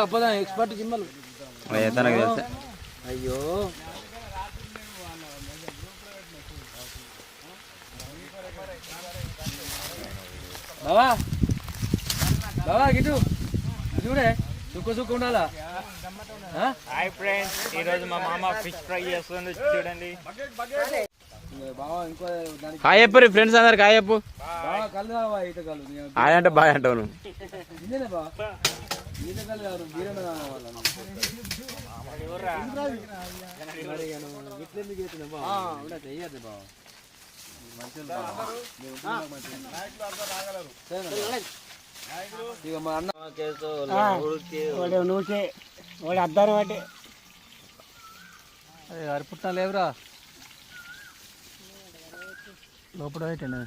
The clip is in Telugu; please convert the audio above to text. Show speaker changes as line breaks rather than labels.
అబ్బదా ఎక్స్పర్ట్ జిమ్మలు అయ్యో బావా బావా గిటు చూడే సుక్క ఉండాలా.
హాయ్ ఫ్రెండ్స్, ఈరోజు మా మామ ఫిష్ ఫ్రై చేస్తుంది చూడండి.
హాయ్ చెప్పు ఫ్రెండ్స్ అందరికి హాయ్ చెప్పు. హాయ్ అంటే బాయ్ అంటావు నువ్వు.
వాడు అద్దాను వాటి అరే అరిపుట్టినా లేవురా లోపల పెట్టండి.